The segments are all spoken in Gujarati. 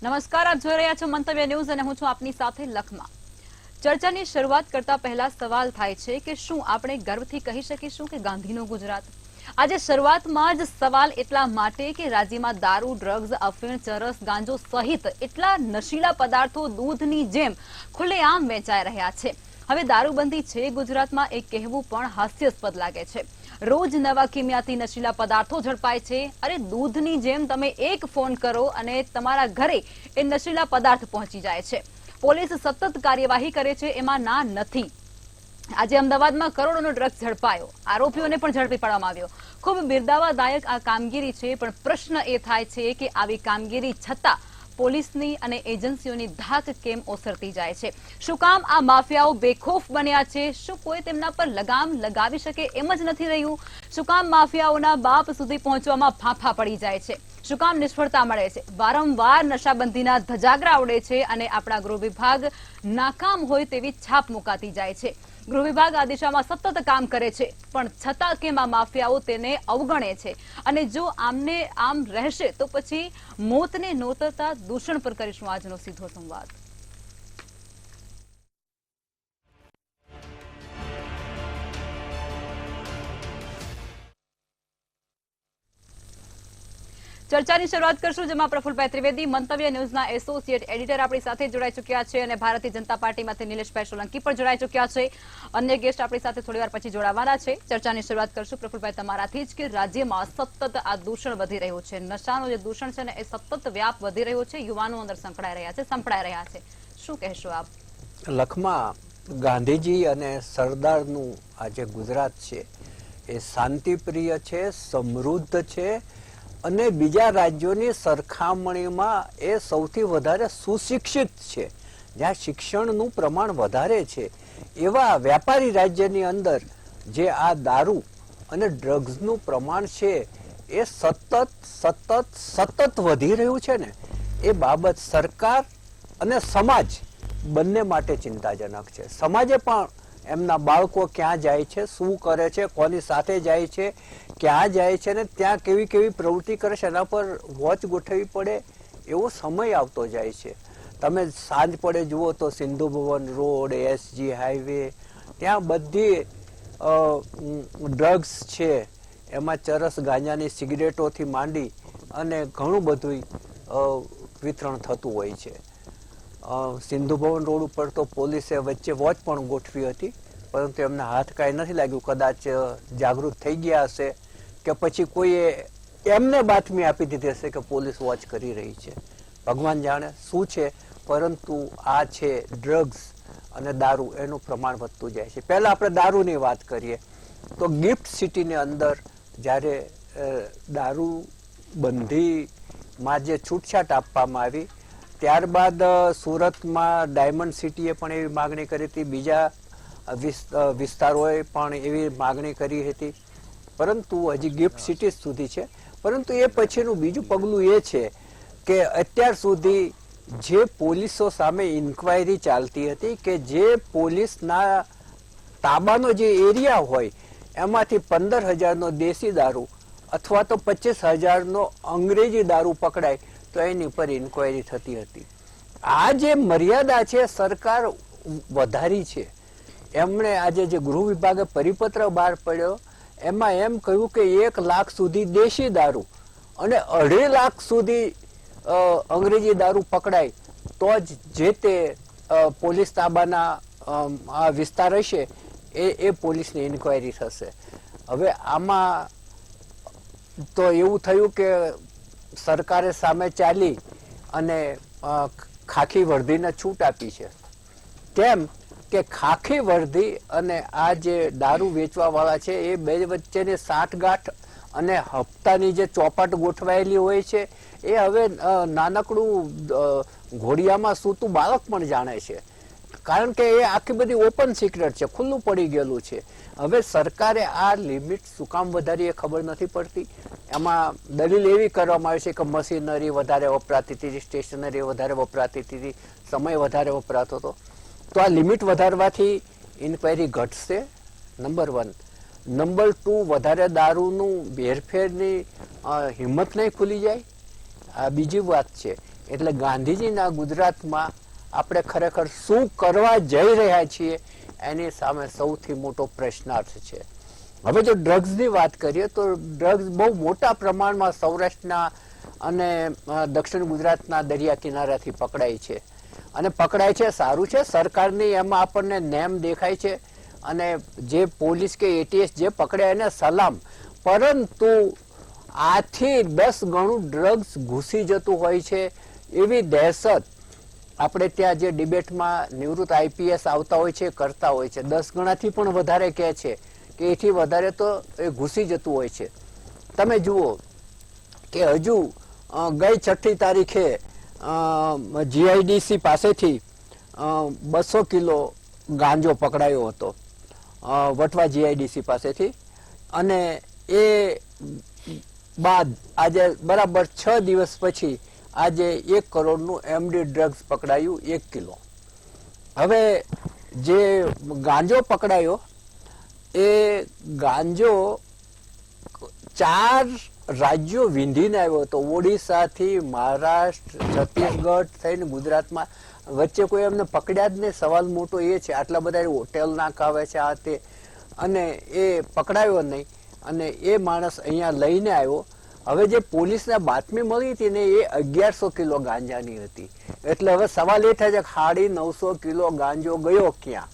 નમસ્કાર, આપ જોઈ રહ્યા છો મંતવ્ય ન્યૂઝ અને હું છું આપની સાથે લખમા। ચર્ચાની શરૂઆત કરતા પહેલા સવાલ થાય છે કે શું આપણે ગર્વથી કહી શકીશું કે ગાંધીનું ગુજરાત? આજે શરૂઆતમાં જ સવાલ એટલા માટે કે રાજ્યમાં દારૂ, ડ્રગ્સ, અફીણ, ચરસ, ગાંજો સહિત એટલા નશીલા પદાર્થો દૂધની જેમ ખુલ્લેઆમ વેચાઈ રહ્યા છે। હવે દારૂબંધી છે ગુજરાતમાં એ કહેવું પણ હાસ્યાસ્પદ લાગે છે। રોજ નવા કિમિયાથી નશીલા પદાર્થો ઝડપાય છે। અરે દૂધની જેમ તમે એક ફોન કરો અને તમારા ઘરે એ નશીલા પદાર્થ પહોંચી જાય છે। પોલીસ સતત કાર્યવાહી કરે છે, એમાં ના નથી। આજે અમદાવાદમાં કરોડોનો ડ્રગ્સ ઝડપાયો, આરોપીઓને પણ ઝડપી પાડવામાં આવ્યો। ખૂબ બિરદાવાદાયક આ કામગીરી છે, પણ પ્રશ્ન એ થાય છે કે આવી કામગીરી છતાં પોલીસની અને એજન્સીઓની ધાક કેમ ઓસરતી જાય છે? શું કામ આ માફિયાઓ બેખોફ બન્યા છે? શું કોઈ તેમના પર લગામ લગાવી શકે એમ જ નથી રહ્યું? શું કામ માફિયાઓના બાપ સુધી પહોંચવામાં ફાંફા પડી જાય છે? શું કામ નિષ્ફળતા મળે છે? વારંવાર નશાબંધીના ધજાગરા ઉડે છે અને આપણા ગૃહ વિભાગ નાકામ હોય તેવી છાપ મુકાતી જાય છે। ગૃહ વિભાગ આ દિશામાં સતત કામ કરે છે, પણ છતાં કેમ આ માફિયાઓ તેને અવગણે છે? અને જો આમને આમ રહેશે તો પછી મોતને નોતરતા દૂષણ પર કરીશું આજનો સીધો સંવાદ। ચર્ચાની શરૂઆત કરશું, જેમાં પ્રફુલભાઈ ત્રિવેદી મંતવ્ય ન્યૂઝના એસોસિએટ એડિટર આપણી સાથે જોડાઈ ચૂક્યા છે અને ભારતીય જનતા પાર્ટીમાંથી નિલેશભાઈ સોલંકી પણ જોડાઈ ચૂક્યા છે। અન્ય ગેસ્ટ આપણી સાથે થોડીવાર પછી જોડાવાના છે। ચર્ચાની શરૂઆત કરશું પ્રફુલભાઈ તમારાથી જ કે રાજ્યમાં સતત આ દૂષણ વધી રહ્યું છે, નશાનું જે દૂષણ છે ને એ સતત વ્યાપ વધી રહ્યો છે, યુવાનો અંદર સંકળાઈ રહ્યા છે। શું કહેશો આપ? લખમાં ગાંધીજી અને સરદારનું આ જે ગુજરાત છે એ શાંતિપ્રિય છે, સમૃદ્ધ છે અને બીજા રાજ્યોની સરખામણીમાં એ સૌથી વધારે સુશિક્ષિત છે, જ્યાં શિક્ષણનું પ્રમાણ વધારે છે। એવા વ્યાપારી રાજ્યની અંદર જે આ દારૂ અને ડ્રગ્સનું પ્રમાણ છે એ સતત વધી રહ્યું છે ને, એ બાબત સરકાર અને સમાજ બંને માટે ચિંતાજનક છે। સમાજે પણ એમના બાળકો ક્યાં જાય છે, શું કરે છે, કોની સાથે જાય છે, ક્યાં જાય છે ને ત્યાં કેવી કેવી પ્રવૃત્તિ કરે છે, એના પર વોચ ગોઠવવી પડે એવો સમય આવતો જાય છે। તમે સાંજ પડે જુઓ તો Sindhu Bhavan road, SG highway, ત્યાં બધી ડ્રગ્સ છે, એમાં ચરસ, ગાંજાની સિગરેટોથી માંડી અને ઘણું બધું વિતરણ થતું હોય છે। સિંધુ ભવન રોડ ઉપર તો પોલીસે વચ્ચે વોચ પણ ગોઠવી હતી, પરંતુ એમને હાથ કાંઈ નથી લાગ્યું। કદાચ જાગૃત થઈ ગયા હશે કે પછી કોઈએ એમને બાતમી આપી દીધી હશે કે પોલીસ વોચ કરી રહી છે, ભગવાન જાણે શું છે। પરંતુ આ છે ડ્રગ્સ અને દારૂ, એનું પ્રમાણ વધતું જાય છે। પહેલા આપણે દારૂની વાત કરીએ તો ગિફ્ટ સિટીની અંદર જ્યારે દારૂ બંધીમાં જે છૂટછાટ આપવામાં આવી, ત્યારબાદ સુરતમાં ડાયમંડ સિટીએ પણ એવી માગણી કરી હતી, બીજા વિસ્તારોએ પણ એવી માગણી કરી હતી, પરંતુ હજી ગિફ્ટ સિટી સુધી છે। પરંતુ એ પછીનું બીજું પગલું એ છે કે અત્યાર સુધી જે પોલીસો સામે ઇન્ક્વાયરી ચાલતી હતી કે જે પોલીસના તાબાનો જે એરિયા હોય એમાંથી 15,000નો દેશી દારૂ અથવા તો 25,000નો અંગ્રેજી દારૂ પકડાય તો એની પર ઇન્ક્વાયરી થતી હતી। આ જે મર્યાદા છે સરકાર વધારી છે। એમણે આજે જે ગૃહ વિભાગે પરિપત્ર બહાર પડ્યો એમાં એમ કહ્યું કે 1 લાખ સુધી દેશી દારૂ અને 2.5 લાખ સુધી અંગ્રેજી દારૂ પકડાય તો જ જે તે પોલીસ તાબાના આ વિસ્તાર હશે એ પોલીસની ઇન્ક્વાયરી થશે। હવે આમાં તો એવું થયું કે સરકારે સામે ચાલી અને ખાખી વર્દીને છૂટ આપી છે। કેમ કે ખાખી વર્દી અને આ જે દારૂ વેચવા વાળા છે એ બે વચ્ચેની સાંઠગાંઠ અને હપ્તાની જે ચોપાટ ગોઠવાયેલી હોય છે એ હવે નાનકડું ઘોડિયામાં સૂતું બાળક પણ જાણે છે, કારણ કે એ આખી બધી ઓપન સિક્રેટ છે, ખુલ્લું પડી ગયેલું છે। હવે સરકારે આ લિમિટ શું કામ વધારી એ ખબર નથી પડતી। એમાં દલીલ એવી કરવામાં આવી છે કે મશીનરી વધારે વપરાતી હતી, સ્ટેશનરી વધારે વપરાતી હતી, સમય વધારે વપરાતો હતો, તો આ લિમિટ વધારવાથી ઇન્ક્વાયરી ઘટશે, નંબર 1। નંબર 2, વધારે દારૂનું વેરફેરની હિંમત નહીં ખુલી જાય। આ બીજી વાત છે એટલે ગાંધીજીના ગુજરાતમાં આપણે ખરેખર શું કરવા જઈ રહ્યા છીએ એની સામે સૌથી મોટો પ્રશ્નાર્થ છે. હવે જો ડ્રગ્સની વાત કરીએ તો ડ્રગ્સ બહુ મોટા પ્રમાણમાં સૌરાષ્ટ્રના અને દક્ષિણ ગુજરાતના દરિયા કિનારાથી પકડાય છે અને પકડાય છે સારું છે. સરકારની એમાં આપણને નેમ દેખાય છે અને જે પોલીસ કે એટીએસ જે પકડે એને સલામ, પરંતુ આથી 10 ગણું ડ્રગ્સ ઘૂસી જતું હોય છે એવી દહેશત આપણે ત્યાં જે ડિબેટમાં નિવૃત્ત આઈપીએસ આવતા હોય છે કરતા હોય છે. 10 ગણાથી પણ વધારે કહે છે કે એથી વધારે તો એ ઘૂસી જતું હોય છે. તમે જુઓ કે હજુ ગઈ 6ઠી તારીખે જીઆઈડીસી પાસેથી 200 કિલો ગાંજો પકડાયો હતો વટવા જીઆઈડીસી પાસેથી, અને એ બાદ આજે બરાબર 6 દિવસ પછી આજે 1 કરોડનું એમડી ડ્રગ્સ પકડાયું 1 કિલો. હવે જે ગાંજો પકડાયો એ ગાંજો 4 રાજ્યો વિંધીને આવ્યો હતો, ઓડિશાથી મહારાષ્ટ્ર છત્તીસગઢ થઈને ગુજરાતમાં. વચ્ચે કોઈ એમને પકડ્યા જ નહીં. સવાલ મોટો એ છે આટલા બધા હોટેલ નાખાવે છે આ તે, અને એ પકડાયો નહીં અને એ માણસ અહીંયા લઈને આવ્યો. હવે જે પોલીસને બાતમી મળી હતી ને એ 1100 કિલો ગાંજાની હતી. એટલે હવે સવાલ એ થાય છે કે 950 કિલો ગાંજો ગયો ક્યાં?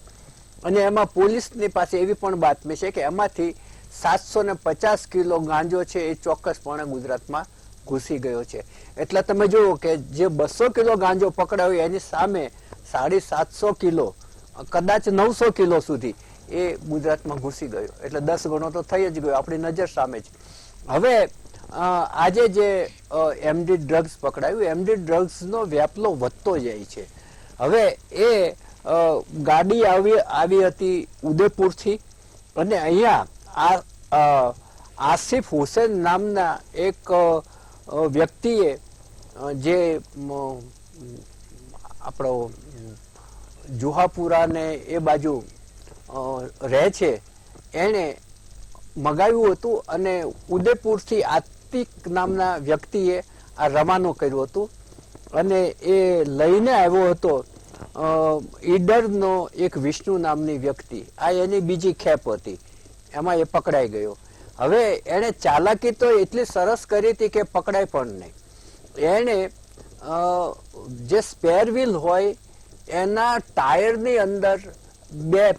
અને એમાં પોલીસની પાસે એવી પણ બાતમી છે કે એમાંથી 750 કિલો ગાંજો છે એ ચોક્કસપણે ગુજરાતમાં ઘૂસી ગયો છે. એટલે તમે જુઓ કે જે 200 કિલો ગાંજો પકડાયો એની સામે 750 કિલો, કદાચ 900 કિલો સુધી એ ગુજરાતમાં ઘૂસી ગયો. એટલે 10 ગણો તો થઈ જ ગયો આપણી નજર સામે જ. હવે આજે જે એમડી ડ્રગ્સ પકડાયું, એમડી ડ્રગ્સનો વ્યાપલો વધતો જાય છે. હવે એ ગાડી આવી હતી ઉદયપુરથી, અને અહીંયા આસિફ હુસેન નામના એક વ્યક્તિએ જે આપણો જુહાપુરા ને એ બાજુ રહે છે એણે મગાવ્યું હતું અને ઉદયપુરથી આતિક નામના વ્યક્તિએ આ રવાનો કર્યું હતું અને એ લઈને આવ્યો હતો ઈડરનો એક વિષ્ણુ નામની વ્યક્તિ. આ એની બીજી ખેપ હતી, એમાં એ પકડાઈ ગયો. હવે એને ચાલાકી તો એટલી સરસ કરી હતી કે પકડાય પણ નહીં. એને જે સ્પેર વ્હીલ હોય એના ટાયરની અંદર 2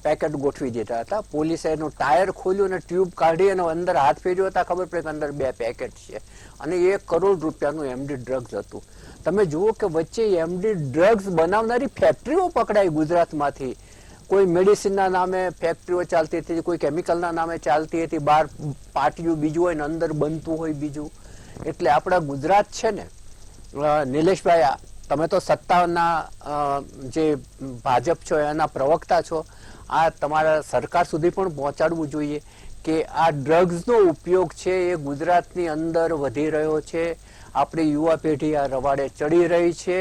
પેકેટ ગોઠવી દીધા હતા. પોલીસે એનું ટાયર ખોલ્યું અને ટ્યુબ કાઢી અને અંદર હાથ ફેર્યો હતા, ખબર પડી કે અંદર 2 પેકેટ છે અને 1 કરોડ રૂપિયાનું એમડી ડ્રગ્સ હતું. તમે જુઓ કે વચ્ચે એમડી ડ્રગ્સ બનાવનારી ફેક્ટરીઓ પકડાઈ ગુજરાતમાંથી. કોઈ મેડિસિનના નામે ફેક્ટરીઓ ચાલતી હતી, કોઈ કેમિકલના નામે ચાલતી હતી, બહાર પાટિયું બીજું હોય ને અંદર બનતું હોય બીજું. એટલે આપણા ગુજરાત છે ને નિલેશભાઈ, તમે તો સત્તાના જે ભાજપ છો એના પ્રવક્તા છો, આ તમારા સરકાર સુધી પણ પહોંચાડવું જોઈએ કે આ ડ્રગ્સનો ઉપયોગ છે એ ગુજરાતની અંદર વધી રહ્યો છે. આપણી યુવા પેઢી આ રવાડે ચડી રહી છે.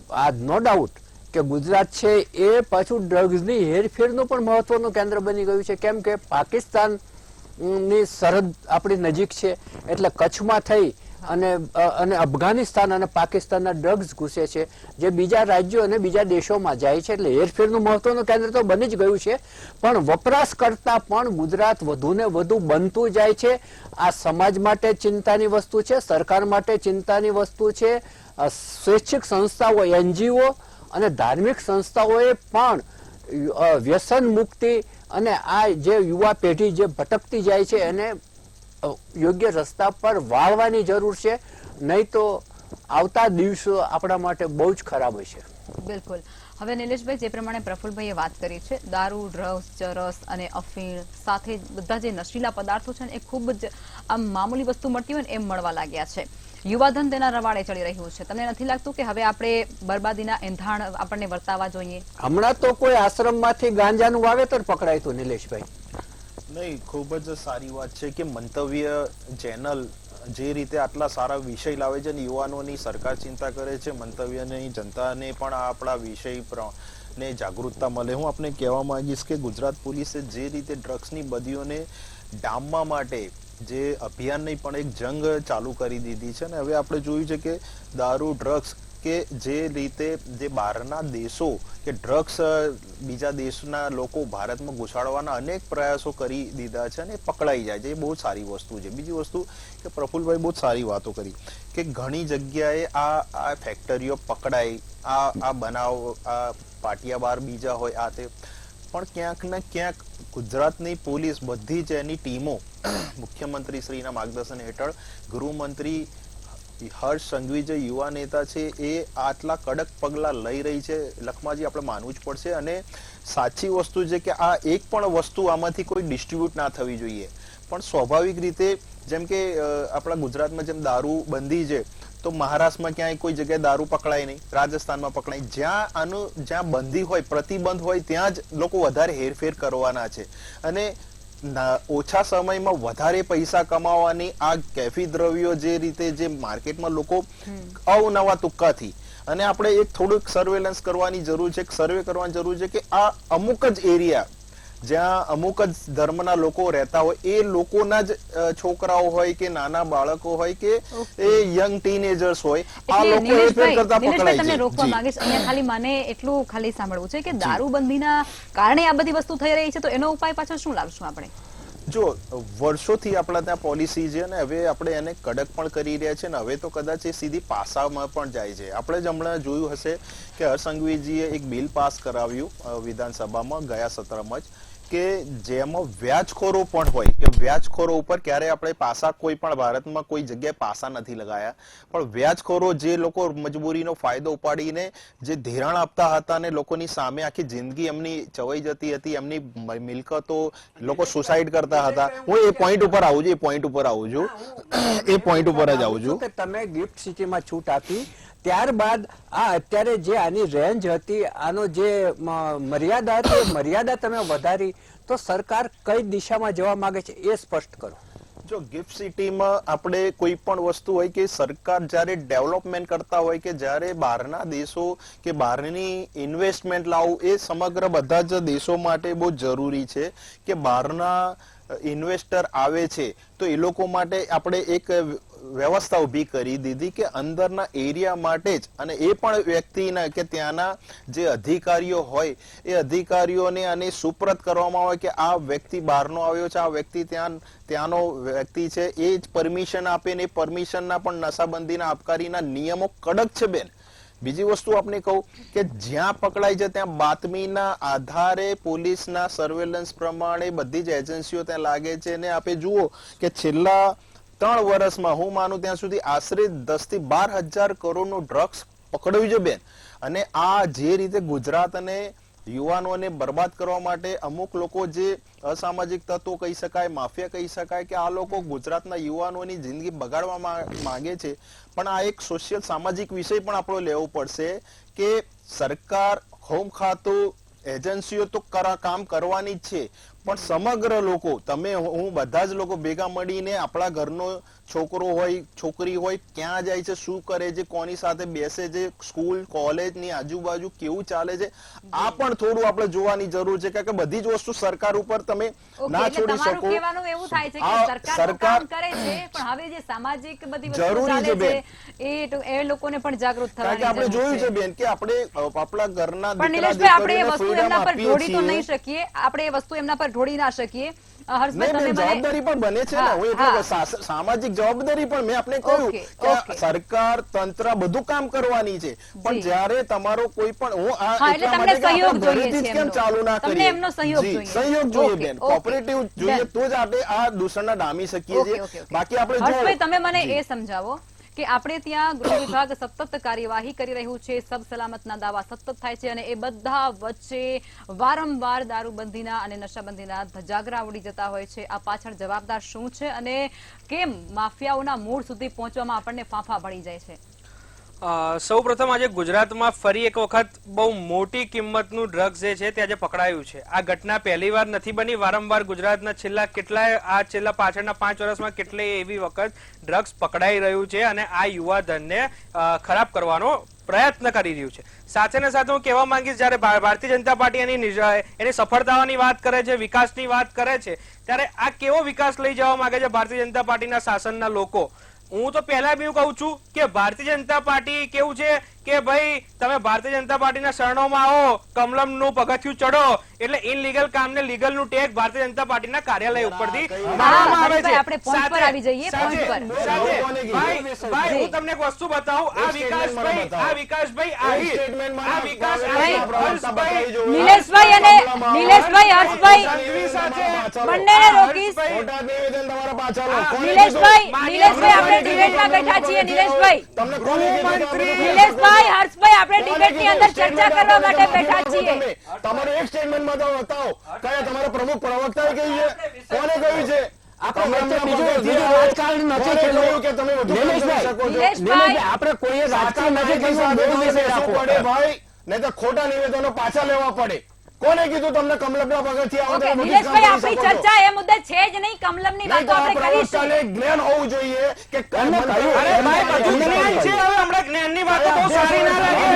આ નો ડાઉટ કે ગુજરાત છે એ પાછું ડ્રગ્સની હેરફેરનું પણ મહત્વનું કેન્દ્ર બની ગયું છે. કેમ કે પાકિસ્તાનની સરહદ આપણી નજીક છે, એટલે કચ્છમાં થઈ અને અફઘાનિસ્તાન અને પાકિસ્તાનના ડ્રગ્સ ઘૂસે છે જે બીજા રાજ્યો અને બીજા દેશોમાં જાય છે. એટલે હેરફેરનું મહત્વનું કેન્દ્ર તો બની જ ગયું છે, પણ વપરાશ કરતા પણ ગુજરાત વધુ ને વધુ બનતું જાય છે. આ સમાજ માટે ચિંતાની વસ્તુ છે, સરકાર માટે ચિંતાની વસ્તુ છે. સ્વૈચ્છિક સંસ્થાઓ, એનજીઓ અને ધાર્મિક સંસ્થાઓએ પણ વ્યસન મુક્તિ અને આ જે યુવા પેઢી જે ભટકતી જાય છે એને યોગ્ય રસ્તા પર વાળવાની જરૂર છે, નહીં તો આવતા દિવસો આપણા માટે બહુ જ ખરાબ હશે. બિલકુલ. હવે નિલેશભાઈ, જે પ્રમાણે પ્રફુલભાઈએ વાત કરી છે, દારૂ, ડ્રગ્સ, ચરસ અને અફીણ સાથે બધા જે નશીલા પદાર્થો છે ને એ ખૂબ જ આમ મામૂલી વસ્તુ મળતી હોય ને એમ મળવા લાગ્યા છે. યુવાધન તેના રવાડે ચડી રહ્યું છે. તમને નથી લાગતું કે હવે આપણે બરબાદીના એંધાણ આપણને વર્તાવા જોઈએ? હમણાં તો કોઈ આશ્રમમાંથી ગાંજાનું વાવેતર પકડાયું હતું નિલેશભાઈ. નહીં, ખૂબ જ સારી વાત છે કે મંતવ્ય ચેનલ જે રીતે આટલા સારા વિષય લાવે છે અને યુવાનોની સરકાર ચિંતા કરે છે, મંતવ્યની જનતાને પણ આપણા વિષય ને જાગૃતતા મળે. હું આપને કહેવા માંગીશ કે ગુજરાત પોલીસે જે રીતે ડ્રગ્સની બદીઓને ડામવા માટે જે અભિયાનની પણ એક જંગ ચાલુ કરી દીધી છે. ને હવે આપણે જોયું છે કે દારૂ, ડ્રગ્સ કે જે રીતે જે બહારના દેશો કે ડ્રગ્સ બીજા દેશના લોકો ભારતમાં ઘુસાડવાના અનેક પ્રયાસો કરી દીધા છે અને પકડાઈ જાય છે, એ બહુ સારી વસ્તુ છે. બીજી વસ્તુ કે પ્રફુલભાઈ બહુ સારી વાતો કરી કે ઘણી જગ્યાએ આ ફેક્ટરીઓ પકડાઈ, આ બનાવ, આ પાટિયા બાર બીજા હોય, આ તે, પણ ક્યાંક ને ક્યાંક ગુજરાતની પોલીસ બધી જ એની ટીમો મુખ્યમંત્રી શ્રીના માર્ગદર્શન હેઠળ ગૃહમંત્રી હર્ષ સંઘવી જે યુવા નેતા છે એ આટલા કડક પગલા લઈ રહી છે, લખમાજી આપણે માનવું જ પડશે. અને સાચી વસ્તુ છે કે આ એક પણ વસ્તુ આમાંથી કોઈ ડિસ્ટ્રીબ્યુટ ના થવી જોઈએ. પણ સ્વાભાવિક રીતે જેમ કે આપણા ગુજરાતમાં જેમ દારૂ બંધી છે, તો મહારાષ્ટ્રમાં ક્યાંય કોઈ જગ્યાએ દારૂ પકડાય નહીં, રાજસ્થાનમાં પકડાય. જ્યાં બંધી હોય, પ્રતિબંધ હોય, ત્યાં જ લોકો વધારે હેરફેર કરવાના છે. અને ઓછા સમયમાં વધારે પૈસા કમાવાની આ કેફી દ્રવ્યો જે રીતે જે માર્કેટમાં લોકો અવનવા તુક્કાથી, અને આપણે એક થોડુંક સર્વેલન્સ કરવાની જરૂર છે, સર્વે કરવાની જરૂર છે કે આ અમુક જ એરિયા જ્યાં અમુક જ ધર્મના લોકો રહેતા હોય, એ લોકોના જ છોકરાઓ હોય કે નાના બાળકો હોય કે એ યંગ ટીનેજર્સ હોય, આ લોકો હેરફેર કરતા પકડાય છે. તમને રોકવા માંગીશ, અહીંયા ખાલી મને એટલું ખાલી સાંભળવું છે કે દારૂબંધીના કારણે આ બધી વસ્તુ થઈ રહી છે, તો એનો ઉપાય પાછળ શું લાવશું આપણે? જો વર્ષોથી આપણા ત્યાં પોલિસી છે અને હવે આપણે એને કડક પણ કરી રહ્યા છે, ને હવે તો કદાચ એ સીધી પાસામાં પણ જાય છે. આપણે જ હમણાં જોયું હશે કે હર્ષ સંઘવીજીએ એક બિલ પાસ કરાવ્યું વિધાનસભામાં ગયા સત્રમાં જ, કે જેમાં વ્યાજખોરો પણ હોય, કે વ્યાજખોરો ઉપર ક્યારે આપણે પાસા કોઈ પણ ભારતમાં કોઈ જગ્યાએ પાસા નથી લગાયા, પણ વ્યાજખોરો જે લોકો મજબૂરીનો ફાયદો ઉપાડીને જે ધિરાણ આપતા હતા ને લોકોની સામે આખી જિંદગી એમની ચવાઈ જતી હતી, એમની મિલકતો, લોકો સુસાઇડ કરતા હતા. હું એ પોઈન્ટ ઉપર આવું છું, એ પોઈન્ટ ઉપર જ આવું છું કે તમે ગિફ્ટ સિટીમાં છૂટ આપી, ત્યારબાદ આ અત્યારે જે આની રેન્જ હતી, આનો જે મર્યાદા હતી, એ મર્યાદા તમે વધારી, તો સરકાર કઈ દિશામાં જવા માંગે છે એ સ્પષ્ટ કરો. જો ગિફ્ટ સિટીમાં આપણે કોઈ પણ વસ્તુ હોય કે સરકાર જ્યારે ડેવલપમેન્ટ કરતા હોય, કે જ્યારે બહારના દેશો કે બહારની ઇન્વેસ્ટમેન્ટ લાવવું, એ સમગ્ર બધા જ દેશો માટે બહુ જરૂરી છે કે બહારના ઇન્વેસ્ટર આવે છે તો એ લોકો માટે આપણે એક વ્યવસ્થા ઊભી કરી દીધી કે અંદરના એરિયા માટે જ, અને એ પણ વ્યક્તિના કે ત્યાંના જે અધિકારીઓ હોય એ અધિકારીઓને આને સુપ્રત કરવામાં આવે કે આ વ્યક્તિ બહારનો આવ્યો છે, આ વ્યક્તિ ત્યાંનો વ્યક્તિ છે, એ જ પરમિશન આપે ને એ પરમિશનના પણ નશાબંધીના આબકારીના નિયમો કડક છે બેન. બીજી વસ્તુ આપણે કહું કે જ્યાં પકડાય છે ત્યાં બાતમીના આધારે પોલીસના સર્વેલન્સ પ્રમાણે બધી જ એજન્સીઓ ત્યાં લાગે છે. ને આપણે જુઓ કે છેલ્લા 3 વર્ષમાં હું માનું ત્યાં સુધી આશરે 10 થી 12,000 કરોડનું ડ્રગ્સ પકડ્યું છે બેન. અને આ જે રીતે ગુજરાત અને યુવાનોને બરબાદ કરવા માટે અમુક લોકો જે અસામાજિક તત્વો કહી શકાય, માફિયા કહી શકાય, કે આ લોકો ગુજરાતના યુવાનોની જિંદગી બગાડવા માંગે છે. પણ આ એક સોશિયલ સામાજિક વિષય પણ આપણો લેવો પડશે કે સરકાર, હોમ ખાતું, એજન્સીઓ તો કામ કરવાની જ છે, પણ સમગ્ર લોકો, તમે હું બધા જ લોકો ભેગા મળીને આપણા ઘરનો છોકરો હોય, છોકરી હોય, ક્યાં જાય છે, શું કરે છે, કોની સાથે બેસે છે, સ્કૂલ કોલેજની આજુબાજુ કેવું ચાલે છે, આ પણ થોડું આપણે જોવાની જરૂર છે. કારણ કે બધી જ વસ્તુ સરકાર ઉપર તમે ના છોડી શકો. કહેવાનું એવું થાય છે કે સરકાર કરે છે, પણ હવે જે સામાજિક બધી વસ્તુ ચાલે છે એ લોકોને પણ જાગૃત થવાની જરૂર છે. આપણે જોયું છે બેન કે આપણે આપણા ઘરના પણ નિલેશભાઈ, આપણે એ વસ્તુ એમના પર ઢોળી તો નહીં શકીએ, આપણે એ વસ્તુ એમના પર ઢોળી ના શકીએ. જવાબદારી પણ બને છે ને, હું એટલે સામાજિક જવાબદારી પણ મેં આપણે કહ્યું કે સરકાર, તંત્ર બધું કામ કરવાની છે, પણ જ્યારે તમારો કોઈ પણ, હું આ એટલા માટે ઘરેથી જ કેમ ચાલુ ના કરીએ, સહયોગ જોઈએ બેન, કોઓપરેટિવ જોઈએ, તો જ આપણે આ દૂષણના ડામી શકીએ છીએ. બાકી આપણે તમે મને એ સમજાવો કે આપણે ત્યાં ગૃહ વિભાગ સતત કાર્યવાહી કરી રહ્યું છે, સબ સલામતના દાવા સતત થાય છે, અને એ બધા વચ્ચે વારંવાર દારૂબંધીના અને નશાબંધીના ધજાગરા ઉડી જતા હોય છે. આ પાછળ જવાબદાર શું છે અને કેમ માફિયાઓના મૂળ સુધી પહોંચવામાં આપણને ફાંફા પડી જાય છે? સૌપ્રથમ આજે ગુજરાતમાં ફરી એક વખત બહુ મોટી કિંમતનું ડ્રગ્સ જે છે તે આજે પકડાયું છે. આ ઘટના પહેલીવાર નથી બની. વારંવાર ગુજરાતના છેલ્લા પાછળના 5 વર્ષમાં કેટલીય એવી વખત ડ્રગ્સ પકડાઈ રહ્યું છે અને આ યુવા ધનને ખરાબ કરવાનો પ્રયત્ન કરી રહ્યું છે. સાથે ને સાથે હું કહેવા માંગીશ, જયારે ભારતીય જનતા પાર્ટી એની સફળતાઓની વાત કરે છે, વિકાસની વાત કરે છે, ત્યારે આ કેવો વિકાસ લઈ જવા માંગે છે ભારતીય જનતા પાર્ટીના શાસનના લોકો? હું તો પહેલા બી કહું છું કે ભારતીય જનતા પાર્ટી કેવું છે કે ભાઈ તમે ભારતીય જનતા પાર્ટીના શરણોમાં આવો, કમલમનું પગથિયું ચડો એટલે ઇનલીગલ કામને લીગલ નું ટેગ ભારતીય જનતા પાર્ટીના કાર્યાલય ઉપરથી મારવામાં આવે છે. આપણે point પર આવી જઈએ, point પર. ભાઈ હું તમને એક વસ્તુ બતાવું. આ વિકાસભાઈ આહિર, આ વિકાસ હર્ષભાઈ, નિલેશભાઈ અને નિલેશભાઈ હર્ષભાઈ બંનેને રોકીશ. નિલેશભાઈ આપણે ડિબેટમાં બેઠા છીએ. નિલેશભાઈ હર્ષભાઈ આપણે ડિબેટની અંદર ચર્ચા કરવા માટે બેઠા છીએ. તમારું એક સ્ટેટમેન્ટમાં તો બતાવો, કયા તમારા પ્રમુખ પ્રવક્તાએ કહ્યું છે? કોને કહ્યું છે? આપણે કોઈ રાજકારણ નથી કર્યું ભાઈ, નહીં તો ખોટા નિવેદનો પાછા લેવા પડે. કોને કીધું તમને કમલમના પગથિયા? નિલેશભાઈ આપણી ચર્ચા એ મુદ્દે છે જ નહીં, કમલમની વાતો આપણે કરીશું. જ્ઞાન હોવું જોઈએ કે જ્ઞાનની વાતો બહુ સારી ના લાગે.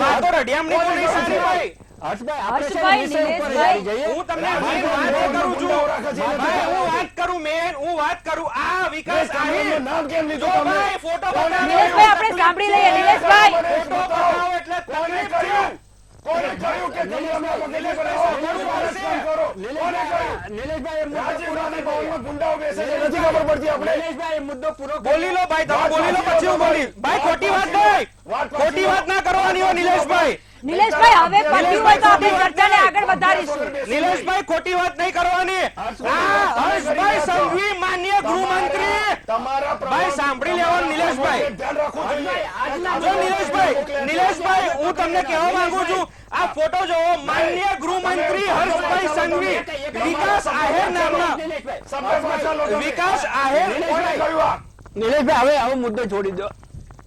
વાતો રડિયામણી તો નહીં સારી ભાઈ. હર્ષભાઈ, નિલેશભાઈ, હું તમને વાત કરું છું. ભાઈ હું વાત કરું. આ વિકાસ આહિર નામ કેમ લીધું? જો ભાઈ ફોટો બતાવો. નિલેશભાઈ આપણે સાંભળી લઈએ. નિલેશભાઈ ફોટો બતાવો એટલે તકલીફ થયું. કોને કહ્યું કે કમલમના પગથિયા કરો? કોને કહ્યું? રાજીવ ગાંધી ભવનમાં ગુંડાઓ બેસે છે, નથી ખબર પડતી આપણે? બોલી લો ભાઈ, તમે બોલી લો પછી હું બોલીશ. ભાઈ ખોટી વાત નહીં, ખોટી વાત ના કરવાની હોય નિલેશભાઈ. નિલેશભાઈ હવે પત્યું હોય તો આપણે ચર્ચાને આગળ વધારીશું. નિલેશભાઈ ખોટી વાત નહીં કરવાની. હર્ષભાઈ સંઘવી માનનીય ગૃહમંત્રી, તમારા ભાઈ સાંભળી લેવાનું નિલેશભાઈ. ધ્યાન રાખવું જોઈએ. જો નિલેશભાઈ હું તમને કહેવા માંગુ છું, આ ફોટો જોવો. માનનીય ગૃહમંત્રી હર્ષભાઈ સંઘવી, વિકાસ આહિર નામના વિકાસ આહિર. કોને કહ્યું આ? નિલેશભાઈ હવે મુદ્દો છોડી દો.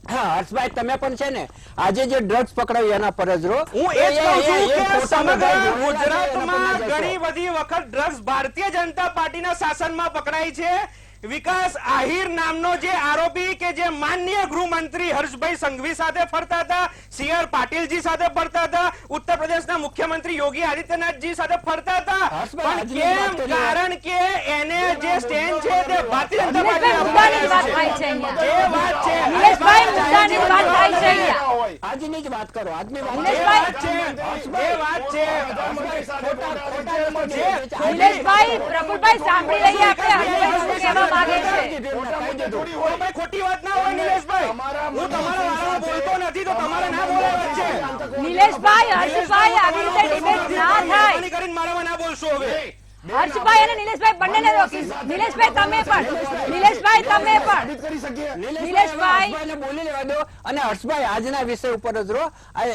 હા હર્ષભાઈ, તમે પણ છે ને આજે જે ડ્રગ્સ પકડાયું એના પર જ રહો. હું એ જ કહું છું કે સમગ્ર ગુજરાતમાં ઘણી બધી વખત ડ્રગ્સ ભારતીય જનતા પાર્ટીના શાસનમાં પકડાય છે. વિકાસ આહિર નામનો જે આરોપી કે જે માનનીય ગૃહમંત્રી હર્ષભાઈ સંઘવી સાથે ફરતા હતા, સી.આર. પાટીલજી સાથે ફરતા હતા, ઉત્તર પ્રદેશના મુખ્યમંત્રી યોગી આદિત્યનાથજી સાથે ફરતા હતા, પણ કેમ? કારણ કે એને જે સ્ટેન્ડ છે તે ભારતીય જનતા નિલેશભાઈ મુદ્દાની જ વાત થાય છે અહીંયા. એ વાત છે. નિલેશભાઈ મુદ્દાની જ વાત થાય છે અહીંયા. આજની જ વાત કરો. આજની નિલેશભાઈ, પ્રફુલભાઈ સાંભળી લઈએ આપણે. હર્ષભાઈ શું કહેવા માંગે છે? ખોટી વાત ના હોય નિલેશભાઈ. હું તમારા વાળા બોલતો નથી તો તમારે ના બોલાય વચ્ચે. નિલેશભાઈ, હર્ષભાઈ આવી રીતે ડિબેટ ના થાય. કરીને મારામાં ના બોલશો હવે. હર્ષભાઈ અને નિલેશભાઈ બંનેને રોકીશ. નિલેશભાઈ તમે પણ. નિલેશભાઈ તમે પણ. નિલેશભાઈ બોલી લેવા દો. અને હર્ષભાઈ આજના વિષય ઉપર જ રહો. એ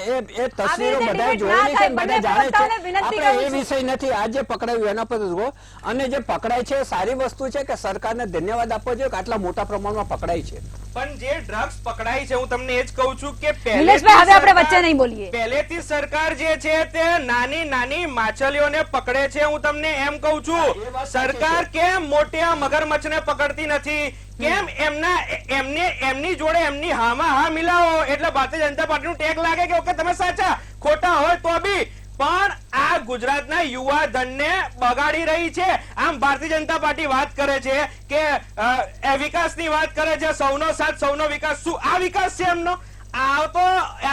તસવીરો આવી રીતે બધા debate જોયેલી ના છે, થાય. બધા બંને જાણે છે. પ્રવક્તાઓને વિનંતી આપણે કરું એ છું. વિષય નથી. આજ જે પકડાયું એના પર જ રહો. અને જે પકડાય છે સારી વસ્તુ છે કે સરકારને ધન્યવાદ આપવો જોઈએ કે આટલા મોટા પ્રમાણમાં પકડાય છે. પણ જે ડ્રગ્સ પકડાય છે, હું તમને એ જ કહું છું કે નિલેશભાઈ હવે આપણે વચ્ચે નહીં બોલીએ. પહેલેથી સરકાર જે છે તે નાની નાની માછલીઓને પકડે છે. હું તમને એમ કહું છું, સરકાર કેમ મોટા મગરમચ્છને પકડતી નથી? કેમ એમની જોડે એમની હામાં હા મિલાવો એટલે ભારતીય જનતા પાર્ટીનું ટેગ લાગે કે ઓકે તમે સાચા, ખોટા હોય તો બી. પણ આ ગુજરાતના યુવા ધનને બગાડી રહી છે. આમ ભારતીય જનતા પાર્ટી વાત કરે છે કે વિકાસની વાત કરે છે, સૌનો સાથ સૌનો વિકાસ. શું આ વિકાસ છે એમનો? આ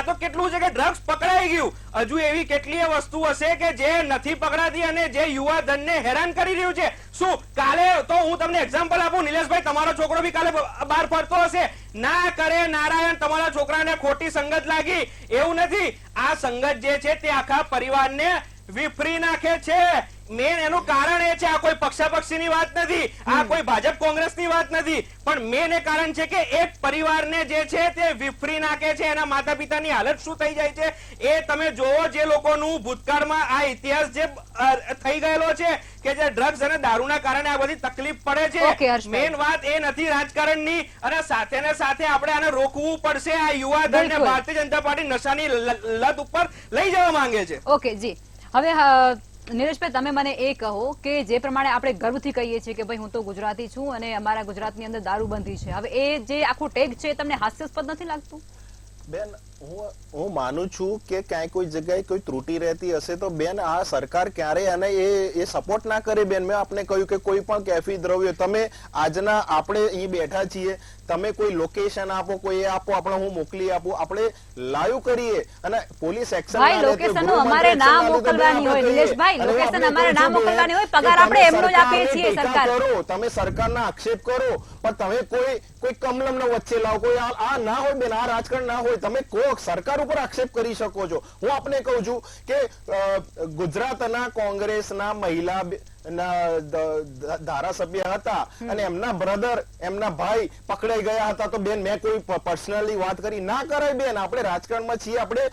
તો કેટલું છે કે ડ્રગ્સ પકડાઈ ગયું. હજુ એવી કેટલીય વસ્તુ હશે કે જે નથી પકડાતી અને જે યુવા ધનને હેરાન કરી રહ્યું છે. શું કાલે તો હું તમને એક્ઝામ્પલ આપું. નિલેશભાઈ, તમારો છોકરો બી કાલે બહાર ફરતો હશે, ના કરે નારાયણ, તમારા છોકરાને ખોટી સંગત લાગી, એવું નથી. આ સંગત જે છે તે આખા પરિવારને વિફરી નાખે છે. મેન એનું કારણ એ છે, આ કોઈ પક્ષાપક્ષીની વાત નથી, આ કોઈ ભાજપ કોંગ્રેસની વાત નથી, પણ મેન એ કારણ છે કે એક પરિવારને જે છે તે વિફરી નાખે છે. એના માતા પિતાની હાલત શું થઈ જાય છે એ તમે જોવો. જે લોકોનું ભૂતકાળમાં આ ઇતિહાસ જે થઈ ગયેલો છે કે જે ડ્રગ્સ અને દારૂના કારણે આ બધી તકલીફ પડે Okay, છે. હર્ષભાઈ. મેન વાત એ નથી રાજકારણની, અને સાથે ને સાથે આપણે આને રોકવું પડશે. આ યુવા દળને બિલકુલ. ભારતીય જનતા પાર્ટી નશાની લત ઉપર લઈ જવા માંગે છે. ઓકે જી, હવે નીરજભાઈ તમે મને એ કહો કે જે પ્રમાણે આપણે ગર્વથી કહીએ છીએ કે ભાઈ હું તો ગુજરાતી છું અને અમારા ગુજરાતની અંદર દારૂબંધી છે, હવે એ જે આખું ટેગ છે એ તમને હાસ્યાસ્પદ નથી લાગતું? બેન, હું માનું છું કે ક્યાંય કોઈ જગ્યાએ કોઈ ત્રુટિ રહેતી હશે તો બેન આ સરકાર ક્યારે અને એ સપોર્ટ ના કરે. બેન, મેં આપને કહ્યું કે કોઈ પણ કેફી દ્રવ્ય તમે આજના આપણે અહીં બેઠા છીએ, તમે કોઈ લોકેશન આપો, કોઈ એ આપો, આપણે હું મોકલી આપું, આપણે લાઈવ કરીએ અને પોલીસ એક્શન ભાઈ લોકેશન અમારે ના મોકલવાની હોય નિલેશભાઈ, લોકેશન અમારે ના મોકલવાની હોય, પગાર આપણે એમનો જ આપીએ છીએ સરકાર. કરો તમે સરકારના આક્ષેપ કરો, પણ તમે કોઈ કમલમ ના વચ્ચે લાવો. કોઈ આ ના હોય બેન, આ રાજકારણ ના હોય. તમે સરકાર ઉપર આક્ષેપ કરી શકો છો. હું આપને કહું છું કે ગુજરાતના કોંગ્રેસના મહિલા ધારાસભ્ય હતા અને એમના બ્રધર, એમના ભાઈ પકડાઈ ગયા હતા. તો બેન મેં કોઈ પર્સનલી વાત કરી ના કરાય. બેન, આપણે રાજકારણમાં છીએ. આપણે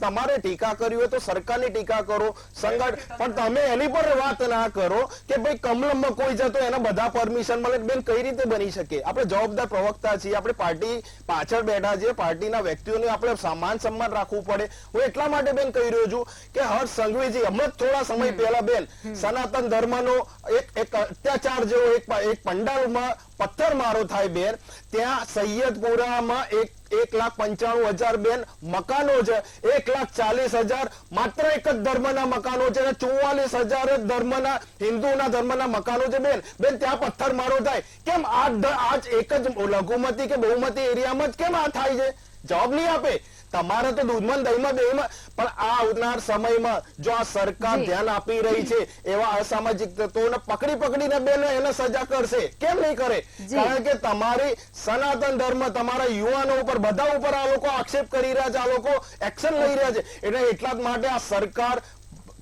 તમારે ટીકા કરવી હોય તો સરકારની ટીકા કરો, સંગઠન, પણ તમે એની પર વાત ના કરો કે ભાઈ કમલમમાં કોઈ જતો એને બધા પરમિશન મળે. બેન, કઈ રીતે બની શકે? આપણે જવાબદાર પ્રવક્તા છીએ, આપણે પાર્ટી પાછળ બેઠા છીએ, પાર્ટીના વ્યક્તિઓને આપણે માન સન્માન રાખવું પડે. હું એટલા માટે બેન કહી રહ્યો છું કે હર્ષ સંઘવીજી હમણાં થોડા સમય પહેલા બેન સનાતન ધર્મનો એક અત્યાચાર જેવો એક પંડાલમાં પથ્થરમારો થાય બેન, ત્યાં સૈયદપુરામાં 1,95,000 બેન મકાનો છે, 1,40,000 માત્ર એક જ ધર્મના મકાનો છે અને 44,000 ધર્મના હિન્દુના ધર્મના મકાનો છે. બેન ત્યાં પથ્થરમારો થાય કેમ? આજ એક જ લઘુમતી કે બહુમતી એરિયામાં જ કેમ આ થાય છે? જવાબ નહીં આપે. તમારે તો દૂધમાં દહીંમાં બેમાં, પણ આ આવનાર સમયમાં જો આ સરકાર ધ્યાન આપી રહી છે એવા અસામાજિક તત્વોને પકડીને બેન એને સજા કરશે. કેમ નહીં કરે? કારણ કે તમારી સનાતન ધર્મ, તમારા યુવાનો ઉપર, બધા ઉપર આ લોકો આક્ષેપ કરી રહ્યા છે, આ લોકો એક્શન લઈ રહ્યા છે. એટલે એટલા જ માટે આ સરકાર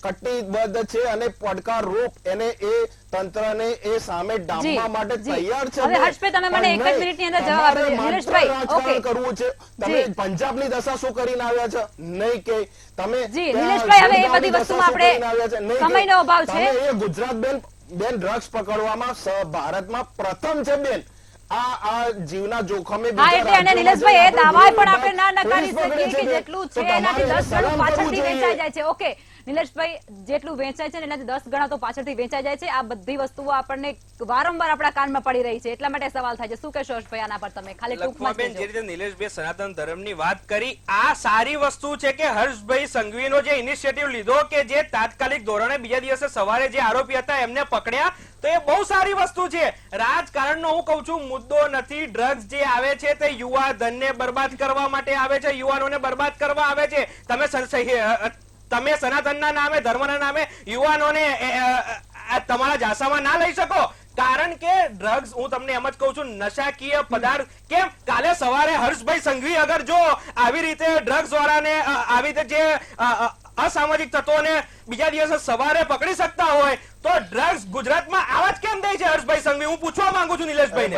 કટિબદ્ધ છે અને પડકાર રૂપ એને એ તંત્રને એ સામે ડામવા માટે તૈયાર છે. હવે હર્ષભાઈ તમે મને એક જ મિનિટની અંદર જવાબ આપો. નીરજભાઈ રાજકારણ કરવું છે. તમે પંજાબની દશા શું કરીને આવ્યા છે? નહીં કે તમે જી નીરજભાઈ, હવે એ બધી વસ્તુમાં આપણે સમયનો અભાવ છે. એ ગુજરાત બેન ડ્રગ્સ પકડવામાં ભારતમાં પ્રથમ છે બેન. આ જીવના જોખમે નીલેશભાઈ એ દાવા પણ આપણે ના નકારી શકીએ કે જેટલું છે એનાથી 10 ગણું પાછળથી વેચાઈ જાય છે. ઓકે નિલેશભાઈ, જેટલું વેચાય છે એનાથી 10 ગણા તો પાછળથી વેચાઈ જાય છે. આ બધી વસ્તુઓ આપણને વારંવાર આપણા કાનમાં પડી રહી છે, એટલા માટે સવાલ થાય છે. શું કહેશો હર્ષભાઈ આના પર તમે? ખાલી ટૂંકમાં જે રીતે નિલેશભાઈ સનાતન ધર્મની વાત કરી, આ સારી વસ્તુ છે કે હર્ષભાઈ સંઘવીનો જે ઇનિશિયેટિવ લીધો કે જે તાત્કાલિક ધોરણે બીજા દિવસે સવારે જે આરોપી હતા એમને પકડ્યા, તો એ બહુ સારી વસ્તુ છે. રાજકારણનો હું કહું છું મુદ્દો નથી. ડ્રગ્સ જે આવે છે તે યુવા ધનને બરબાદ કરવા માટે આવે છે, યુવાનોને બરબાદ કરવા આવે છે. તમે સનાતનના નામે, ધર્મના નામે યુવાનોને તમારા જાસામાં ના લઈ શકો. કારણ કે ડ્રગ્સ, હું તમને એમ જ કહું છું, નશાકીય પદાર્થ. કેમ કાલે સવારે હર્ષભાઈ સંઘવી અગર જો આવી રીતે ડ્રગ્સ વાળાને, આવી રીતે જે અસામાજિક તત્વોને બીજા દિવસે સવારે પકડી શકતા હોય તો ડ્રગ્સ ગુજરાતમાં આવા જ કેમ થાય છે? હર્ષભાઈ સંઘવી, હું પૂછવા માંગુ છું નિલેશભાઈને.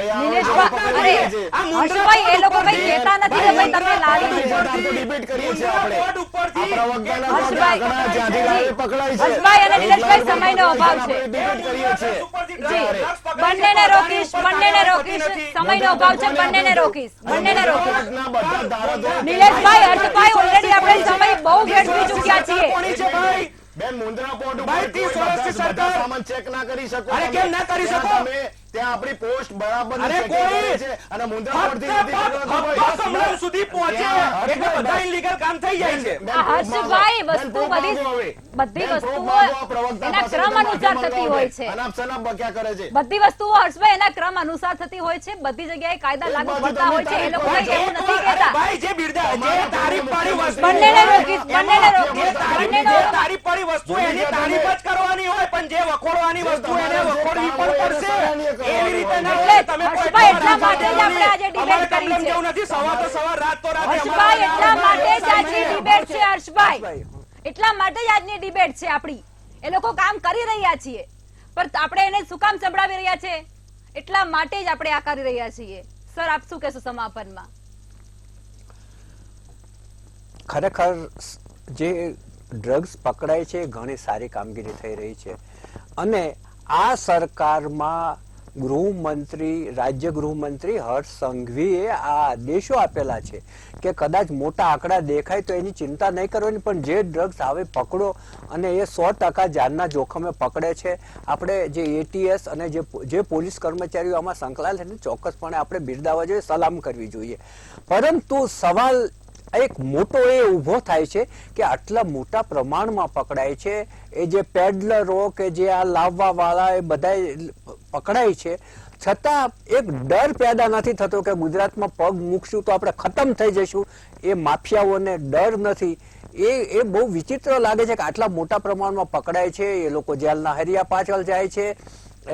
હર્ષભાઈ એ લોકો કઈ કહેતા નથી કે ભાઈ તમે લાવી ડિબેટ કરીએ છીએ આપણે. હર્ષભાઈ અને નિલેશભાઈ સમયનો અભાવ છે. બંનેને રોકીશ, સમયનો અભાવ છે, બંનેને રોકીશ. નિલેશભાઈ, હર્ષભાઈ ઓલરેડી આપણે સમય બહુ વેડફી ચૂક્યા છીએ. બેન, મુન્દ્રા પોર્ટ ઉપર સામાન ચેક ના કરી શકો. અરે કેમ ના કરી શકો? ત્યાં આપણી પોસ્ટ બરાબર છે અને મુન્દ્રા પોર્ટ સુધી પહોંચે એટલે બધા ઇલીગલ કામ થઈ જાય છે. હર્ષભાઈ વસ્તુ બધી વસ્તુઓ એના ક્રમ અનુસાર થતી હોય છે. બધી વસ્તુઓ હર્ષભાઈ એના ક્રમ અનુસાર થતી હોય છે. બધી જગ્યાએ કાયદા લાગુ પડતા હોય છે. એ લોકો એવું નથી કહેતા. ભાઈ જે બિરદા, જે તારીફ પાડી વસ્તુ, બંનેને રોકીશ. તારીફ પાડી વસ્તુ એની તારીફ જ કરવાની હોય, પણ જે વખોડવાની વસ્તુ એને વખોડવી પણ પડશે. એવી રીતે ના હોય. તમે હર્ષભાઈ એટલા માટે જ આપણે આજે ડિબેટ કરી છે. એવું નથી, સવાર તો સવાર, રાત તો રાત. હર્ષભાઈ એટલા માટે જ આજની ડિબેટ છે. હર્ષભાઈ એટલા માટે જ આજની ડિબેટ છે આપણી એ લોકો કામ કરી રહ્યા છીએ, પણ આપણે એને શું કામ સંભળાવી રહ્યા છે? એટલા માટે જ આપણે આ કરી રહ્યા છીએ. સર, આપ શું કહેશો સમાપનમાં? ખરેખર જે ડ્રગ્સ પકડાય છે એ ઘણી સારી કામગીરી થઈ રહી છે અને આ સરકારમાં ગૃહમંત્રી, રાજ્ય ગૃહમંત્રી હર્ષ સંઘવીએ આ આદેશો આપેલા છે કે કદાચ મોટા આંકડા દેખાય તો એની ચિંતા નહીં કરવાની, પણ જે ડ્રગ્સ આવે પકડો અને એ 100% જાનના જોખમે પકડે છે. આપણે જે એટીએસ અને જે પોલીસ કર્મચારીઓ આમાં સંકળાયેલ છે ચોક્કસપણે આપણે બિરદાવવા જોઈએ, સલામ કરવી જોઈએ. પરંતુ સવાલ એક મોટો એ ઊભો થાય છે કે આટલા મોટા પ્રમાણમાં પકડાય છે, એ જે પેડલરો કે જે આ લાવવા વાળા એ બધા પકડાય છે, છતાં એક ડર પેદા નથી થતો કે ગુજરાતમાં પગ મૂકશું તો આપણે ખતમ થઈ જઈશું. એ માફિયાઓને ડર નથી. એ બહુ વિચિત્ર લાગે છે કે આટલા મોટા પ્રમાણમાં પકડાય છે, એ લોકો જેલના હરિયા પાછળ જાય છે,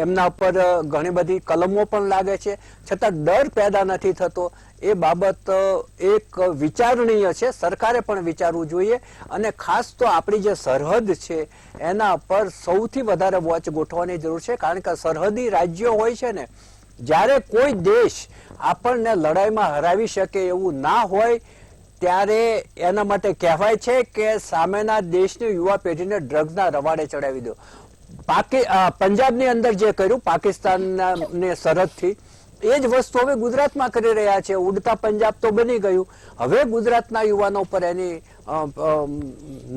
એમના ઉપર ઘણી બધી કલમો પણ લાગે છે, છતાં ડર પેદા નથી થતો. એ બાબત એક વિચારણીય છે. સરકારે પણ વિચારવું જોઈએ અને ખાસ તો આપણી જે સરહદ છે એના પર સૌથી વધારે વોચ ગોઠવવાની જરૂર છે, કારણ કે સરહદી રાજ્યો હોય છે ને, જ્યારે કોઈ દેશ આપણને લડાઈમાં હરાવી શકે એવું ના હોય ત્યારે એના માટે કહેવાય છે કે સામેના દેશની યુવા પેઢીને ડ્રગ્સના રવાડે ચડાવી દો. પંજાબની અંદર જે કર્યું પાકિસ્તાનની સરહદથી, એ જ વસ્તુ હવે ગુજરાતમાં કરી રહ્યા છે. ઉડતા પંજાબ તો બની ગયું, હવે ગુજરાતના યુવાનો પર એની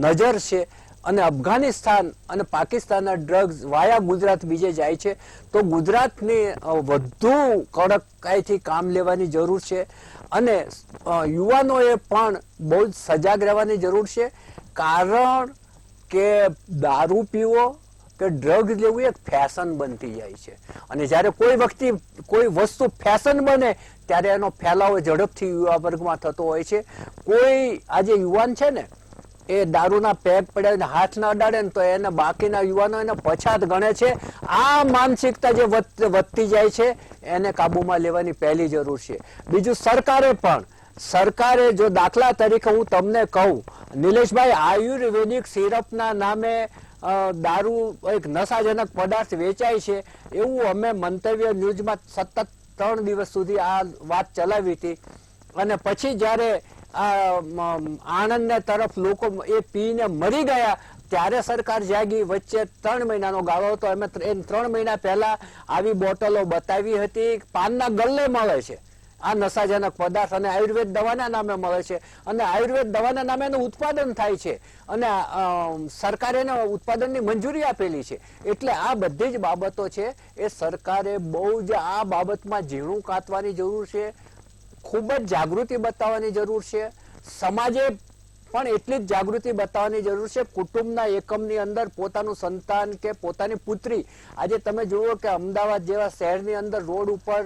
નજર છે અને અફઘાનિસ્તાન અને પાકિસ્તાનના ડ્રગ્સ વાયા ગુજરાત બીજે જાય છે. તો ગુજરાતની વધુ કડકાઈથી કામ લેવાની જરૂર છે અને યુવાનોએ પણ બહુ જ સજાગ રહેવાની જરૂર છે, કારણ કે દારૂ પીવો કે ડ્રગ્સ લેવું એક ફેશન બનતી જાય છે અને જ્યારે કોઈ વસ્તુ ફેશન બને ત્યારે એનો ફેલાવો ઝડપથી યુવા વર્ગમાં થતો હોય છે. કોઈ આજે યુવાન છે ને, એ દારૂના પેક પડ્યા હાથ ના અડાડે ને તો એને બાકીના યુવાનો એને પછાત ગણે છે. આ માનસિકતા જે વધતી જાય છે એને કાબુમાં લેવાની પહેલી જરૂર છે. બીજું, સરકારે જો દાખલા તરીકે હું તમને કહું, નિલેશભાઈ, આયુર્વેદિક સિરપના નામે દારૂ એક નશાજનક પદાર્થ વેચાય છે એવું અમે મંતવ્ય ન્યૂઝમાં સતત 3 દિવસ સુધી આ વાત ચલાવી હતી અને પછી જ્યારે આણંદને તરફ લોકો એ પીને મરી ગયા ત્યારે સરકાર જાગી. વચ્ચે 3 મહિનાનો ગાળો હતો, અમે 3 મહિના પહેલા આવી બોટલો બતાવી હતી. પાનના ગલ્લે મળે છે આ નશાજનક પદાર્થ અને આયુર્વેદ દવાના નામે મળે છે અને આયુર્વેદ દવાના નામે એનું ઉત્પાદન થાય છે અને સરકારે એના ઉત્પાદનની મંજૂરી આપેલી છે. એટલે આ બધી જ બાબતો છે એ સરકારે બહુ જ આ બાબતમાં ઝીણું કાતવાની જરૂર છે, ખૂબ જ જાગૃતિ બતાવવાની જરૂર છે. સમાજે પણ એટલી જ જાગૃતિ બતાવવાની જરૂર છે. કુટુંબના એકમની અંદર પોતાનું સંતાન કે પોતાની પુત્રી, આજે તમે જુઓ કે અમદાવાદ જેવા શહેરની અંદર રોડ ઉપર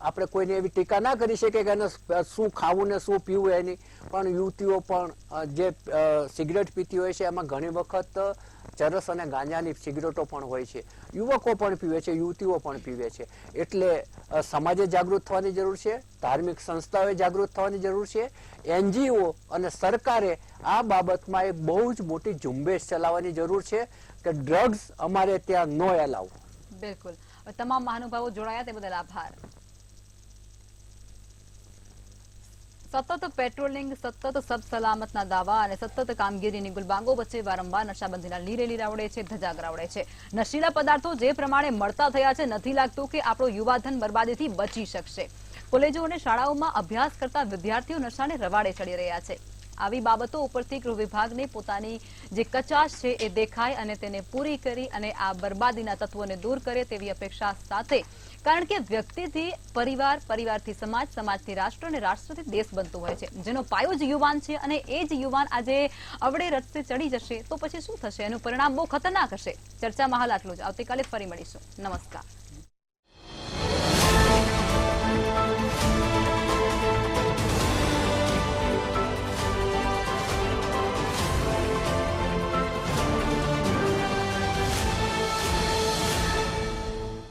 આપણે કોઈને એવી ટીકા ના કરી શકીએ કે એને શું ખાવું ને શું પીવું એની, પણ યુવતીઓ પણ જે સિગરેટ પીતી હોય છે એમાં ઘણી વખત ચરસ અને ગાંજાની સિગરેટો પણ હોય છે. યુવકો પણ પીવે છે, યુવતીઓ પણ પીવે છે. એટલે સમાજે જાગૃત થવાની જરૂર છે, ધાર્મિક સંસ્થાઓએ જાગૃત થવાની જરૂર છે, એનજીઓ અને સરકારે આ બાબતમાં એક બહુ જ મોટી ઝુંબેશ ચલાવવાની જરૂર છે કે ડ્રગ્સ અમારે ત્યાં નો એલાવ. બિલકુલ. તમામ મહાનુભાવો જોડાયા તે બદલ આભાર. સતત પેટ્રોલિંગ, સતત સબ સલામતના દાવા અને સતત કામગીરીની ગુલબાંગો વચ્ચે વારંવાર નશાબંધીના લીરે લીરાવડે છે, ધજાગરાવડે છે. નશીલા પદાર્થો જે પ્રમાણે મળતા થયા છે, નથી લાગતું કે આપણો યુવાધન બરબાદીથી બચી શકશે. કોલેજો અને શાળાઓમાં અભ્યાસ કરતા વિદ્યાર્થીઓ નશાને રવાડે ચડી રહ્યા છે. આવી બાબતો ઉપરથી ગૃહ વિભાગને પોતાની જે કચાશ છે એ દેખાય અને તેને પૂરી કરી અને આ બરબાદીના તત્વોને દૂર કરે તેવી અપેક્ષા સાથે, કારણ કે વ્યક્તિથી પરિવાર, પરિવારથી સમાજ, સમાજથી રાષ્ટ્ર અને રાષ્ટ્રથી દેશ બનતું હોય છે, જેનો પાયો જ યુવાન છે અને એ જ યુવાન આજે અવળે રસ્તે ચડી જશે તો પછી શું થશે? એનું પરિણામ બહુ ખતરનાક હશે. ચર્ચામાં હાલ આટલું જ. આવતીકાલે ફરી મળીશું. નમસ્કાર.